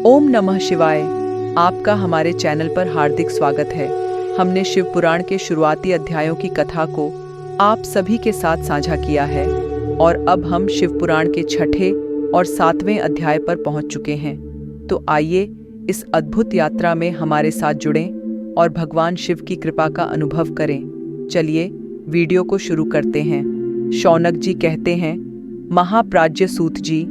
ओम नमः शिवाय। आपका हमारे चैनल पर हार्दिक स्वागत है। हमने शिव पुराण के शुरुआती अध्यायों की कथा को आप सभी के साथ साझा किया है और अब हम शिव पुराण के छठे और 7वें अध्याय पर पहुंच चुके हैं। तो आइए इस अद्भुत यात्रा में हमारे साथ जुड़ें और भगवान शिव की कृपा का अनुभव करें। चलिए वीडियो को शुरू करते हैं। शौनक जी कहते हैं, महाप्राज्य सूत जी,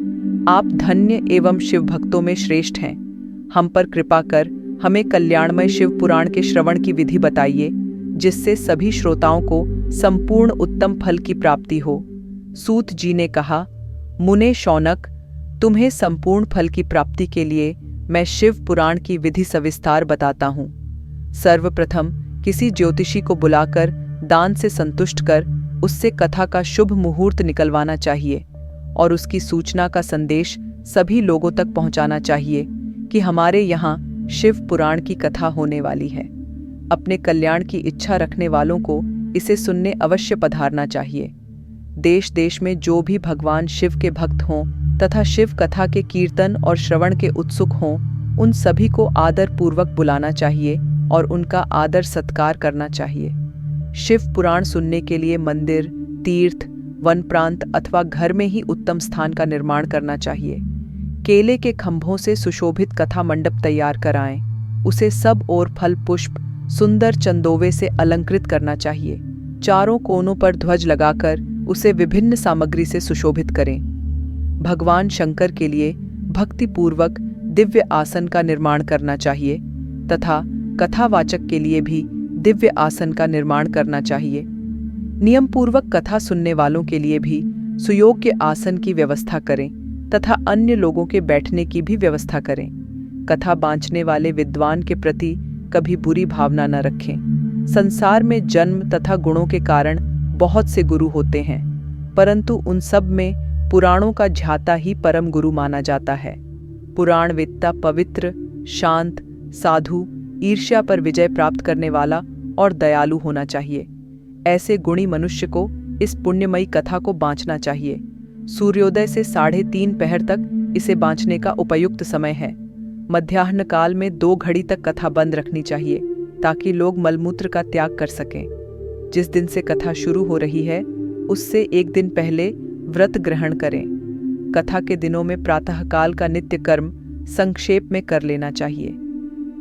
आप धन्य एवं शिव भक्तों में श्रेष्ठ हैं। हम पर कृपा कर हमें कल्याणमय शिव पुराण के श्रवण की विधि बताइए, जिससे सभी श्रोताओं को संपूर्ण उत्तम फल की प्राप्ति हो। सूत जी ने कहा, मुने शौनक, तुम्हें संपूर्ण फल की प्राप्ति के लिए मैं शिव पुराण की विधि सविस्तार बताता हूँ। सर्वप्रथम किसी ज्योतिषी को बुलाकर दान से संतुष्ट कर उससे कथा का शुभ मुहूर्त निकलवाना चाहिए और उसकी सूचना का संदेश सभी लोगों तक पहुंचाना चाहिए कि हमारे यहाँ शिव पुराण की कथा होने वाली है। अपने कल्याण की इच्छा रखने वालों को इसे सुनने अवश्य पधारना चाहिए। देश देश में जो भी भगवान शिव के भक्त हों तथा शिव कथा के कीर्तन और श्रवण के उत्सुक हों, उन सभी को आदर पूर्वक बुलाना चाहिए और उनका आदर सत्कार करना चाहिए। शिव पुराण सुनने के लिए मंदिर, तीर्थ, वन प्रांत अथवा घर में ही उत्तम स्थान का निर्माण करना चाहिए। केले के खंभों से सुशोभित कथा मंडप तैयार कराएं। उसे सब ओर फल पुष्प सुंदर चंदोवे से अलंकृत करना चाहिए। चारों कोनों पर ध्वज लगाकर उसे विभिन्न सामग्री से सुशोभित करें। भगवान शंकर के लिए भक्तिपूर्वक दिव्य आसन का निर्माण करना चाहिए तथा कथावाचक के लिए भी दिव्य आसन का निर्माण करना चाहिए। नियम पूर्वक कथा सुनने वालों के लिए भी सुयोग्य आसन की व्यवस्था करें तथा अन्य लोगों के बैठने की भी व्यवस्था करें। कथा बांचने वाले विद्वान के प्रति कभी बुरी भावना न रखें। संसार में जन्म तथा गुणों के कारण बहुत से गुरु होते हैं, परंतु उन सब में पुराणों का ध्याता ही परम गुरु माना जाता है। पुराणवेत्ता पवित्र, शांत, साधु, ईर्ष्या पर विजय प्राप्त करने वाला और दयालु होना चाहिए। ऐसे गुणी मनुष्य को इस पुण्यमयी कथा को बांचना चाहिए। सूर्योदय से 3:30 पहर तक इसे बांचने का उपयुक्त समय है। मध्याह्न काल में 2 घड़ी तक कथा बंद रखनी चाहिए ताकि लोग मलमूत्र का त्याग कर सकें। जिस दिन से कथा शुरू हो रही है उससे 1 दिन पहले व्रत ग्रहण करें। कथा के दिनों में प्रातःकाल का नित्य कर्म संक्षेप में कर लेना चाहिए।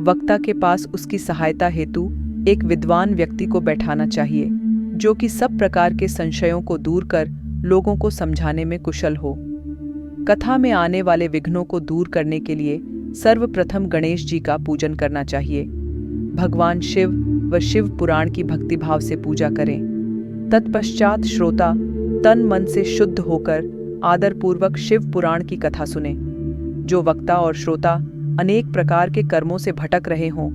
वक्ता के पास उसकी सहायता हेतु एक विद्वान व्यक्ति को बैठाना चाहिए, जो कि सब प्रकार के संशयों को दूर कर लोगों को समझाने में कुशल हो। कथा में आने वाले विघ्नों को दूर करने के लिए सर्वप्रथम गणेश जी का पूजन करना चाहिए। भगवान शिव व शिव पुराण की भक्तिभाव से पूजा करें। तत्पश्चात श्रोता तन मन से शुद्ध होकर आदरपूर्वक शिव पुराण की कथा सुने। जो वक्ता और श्रोता अनेक प्रकार के कर्मों से भटक रहे हों,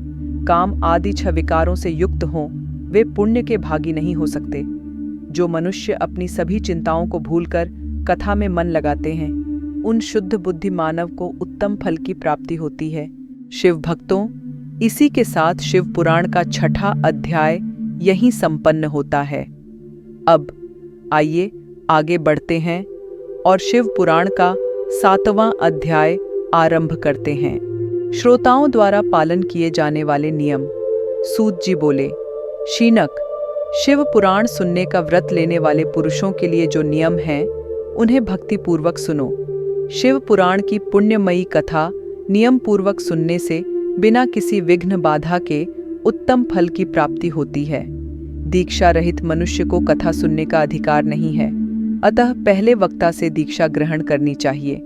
काम आदि 6 विकारों से युक्त हों, वे पुण्य के भागी नहीं हो सकते। जो मनुष्य अपनी सभी चिंताओं को भूलकर कथा में मन लगाते हैं, उन शुद्ध बुद्धि मानव को उत्तम फल की प्राप्ति होती है। शिव भक्तों, इसी के साथ शिव पुराण का 6ठा अध्याय यहीं संपन्न होता है। अब आइए आगे बढ़ते हैं और शिव पुराण का 7वां अध्याय आरंभ करते हैं। श्रोताओं द्वारा पालन किए जाने वाले नियम। सूत जी बोले, शीनक, शिव पुराण सुनने का व्रत लेने वाले पुरुषों के लिए जो नियम हैं, उन्हें भक्तिपूर्वक सुनो। शिव पुराण की पुण्यमयी कथा नियम पूर्वक सुनने से बिना किसी विघ्न बाधा के उत्तम फल की प्राप्ति होती है। दीक्षा रहित मनुष्य को कथा सुनने का अधिकार नहीं है, अतः पहले वक्ता से दीक्षा ग्रहण करनी चाहिए।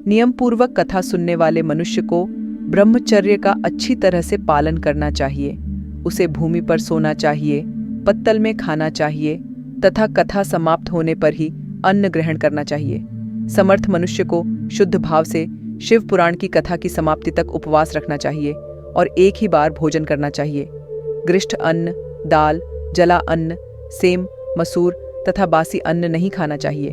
नियम पूर्वक कथा सुनने वाले मनुष्य को ब्रह्मचर्य का अच्छी तरह से पालन करना चाहिए। उसे भूमि पर सोना चाहिए, पत्तल में खाना चाहिए तथा कथा समाप्त होने पर ही अन्न ग्रहण करना चाहिए। समर्थ मनुष्य को शुद्ध भाव से शिव पुराण की कथा की समाप्ति तक उपवास रखना चाहिए और एक ही बार भोजन करना चाहिए। गृष्ट अन्न, दाल, जला अन्न, सेम, मसूर तथा बासी अन्न नहीं खाना चाहिए।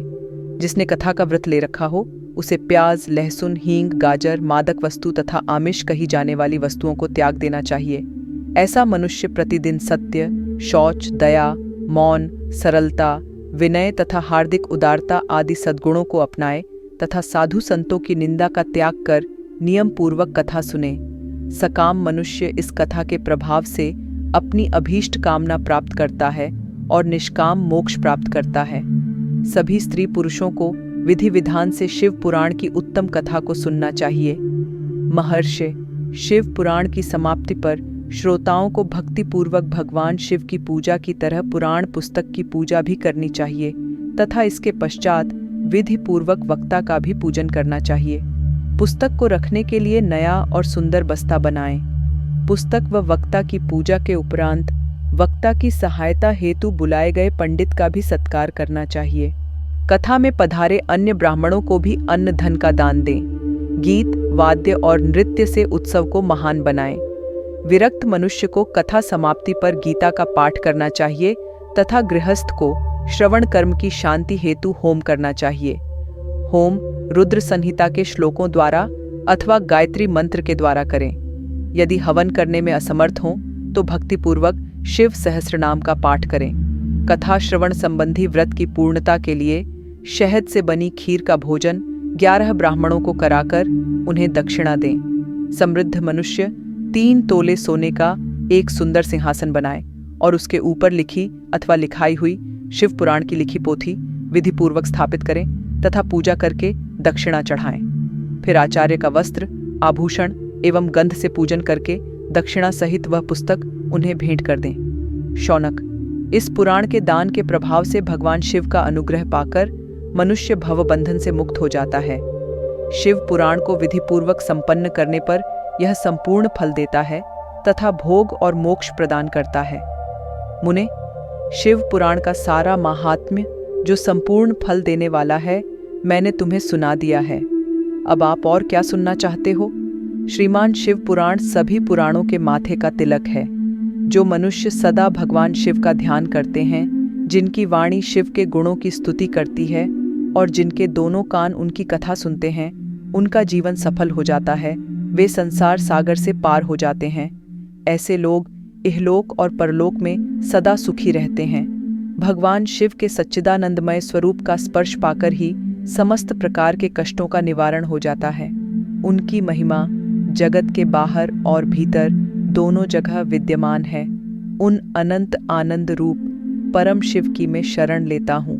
जिसने कथा का व्रत ले रखा हो उसे प्याज, लहसुन, हींग, गाजर, मादक वस्तु तथा आमिष कही जाने वाली वस्तुओं को त्याग देना चाहिए। ऐसा मनुष्य प्रतिदिन सत्य, शौच, दया, मौन, सरलता, विनय तथा हार्दिक उदारता आदि सद्गुणों को अपनाए तथा साधु संतों की निंदा का त्याग कर नियम पूर्वक कथा सुने। सकाम मनुष्य इस कथा के प्रभाव से अपनी अभीष्ट कामना प्राप्त करता है और निष्काम मोक्ष प्राप्त करता है। सभी स्त्री पुरुषों को विधि विधान से शिव पुराण की उत्तम कथा को सुनना चाहिए। महर्षि, शिव पुराण की समाप्ति पर श्रोताओं को भक्तिपूर्वक भगवान शिव की पूजा की तरह पुराण पुस्तक की पूजा भी करनी चाहिए तथा इसके पश्चात विधि पूर्वक वक्ता का भी पूजन करना चाहिए। पुस्तक को रखने के लिए नया और सुंदर बस्ता बनाएं। पुस्तक व वक्ता की पूजा के उपरांत वक्ता की सहायता हेतु बुलाए गए पंडित का भी सत्कार करना चाहिए। कथा में पधारे अन्य ब्राह्मणों को भी अन्न धन का दान दें। गीत, वाद्य और नृत्य से उत्सव को महान बनाएं। विरक्त मनुष्य को कथा समाप्ति पर गीता का पाठ करना चाहिए तथा गृहस्थ को श्रवण कर्म की शांति हेतु होम करना चाहिए। होम रुद्र संहिता के श्लोकों द्वारा अथवा गायत्री मंत्र के द्वारा करें। यदि हवन करने में असमर्थ हों तो भक्तिपूर्वक शिव सहस्रनाम का पाठ करें। कथा श्रवण संबंधी व्रत की पूर्णता के लिए शहद से बनी खीर का भोजन 11 ब्राह्मणों को कराकर उन्हें दक्षिणा दें। समृद्ध मनुष्य 3 तोले सोने का एक सुंदर सिंहासन बनाए और उसके ऊपर लिखी अथवा लिखाई हुई शिव पुराण की लिखी पोथी विधिपूर्वक स्थापित करें तथा पूजा करके दक्षिणा चढ़ाएं। फिर आचार्य का वस्त्र, आभूषण एवं गंध से पूजन करके दक्षिणा सहित वह पुस्तक उन्हें भेंट कर दें। शौनक, इस पुराण के दान के प्रभाव से भगवान शिव का अनुग्रह पाकर मनुष्य भवबंधन से मुक्त हो जाता है। शिव पुराण को विधिपूर्वक संपन्न करने पर यह संपूर्ण फल देता है तथा भोग और मोक्ष प्रदान करता है। मुने, शिव पुराण का सारा महात्म्य जो संपूर्ण फल देने वाला है मैंने तुम्हें सुना दिया है। अब आप और क्या सुनना चाहते हो? श्रीमान शिव पुराण सभी पुराणों के माथे का तिलक है। जो मनुष्य सदा भगवान शिव का ध्यान करते हैं, जिनकी वाणी शिव के गुणों की स्तुति करती है और जिनके दोनों कान उनकी कथा सुनते हैं, उनका जीवन सफल हो जाता है। वे संसार सागर से पार हो जाते हैं। ऐसे लोग इहलोक और परलोक में सदा सुखी रहते हैं। भगवान शिव के सच्चिदानंदमय स्वरूप का स्पर्श पाकर ही समस्त प्रकार के कष्टों का निवारण हो जाता है। उनकी महिमा जगत के बाहर और भीतर दोनों जगह विद्यमान है। उन अनंत आनंद रूप परम शिव की मैं शरण लेता हूँ।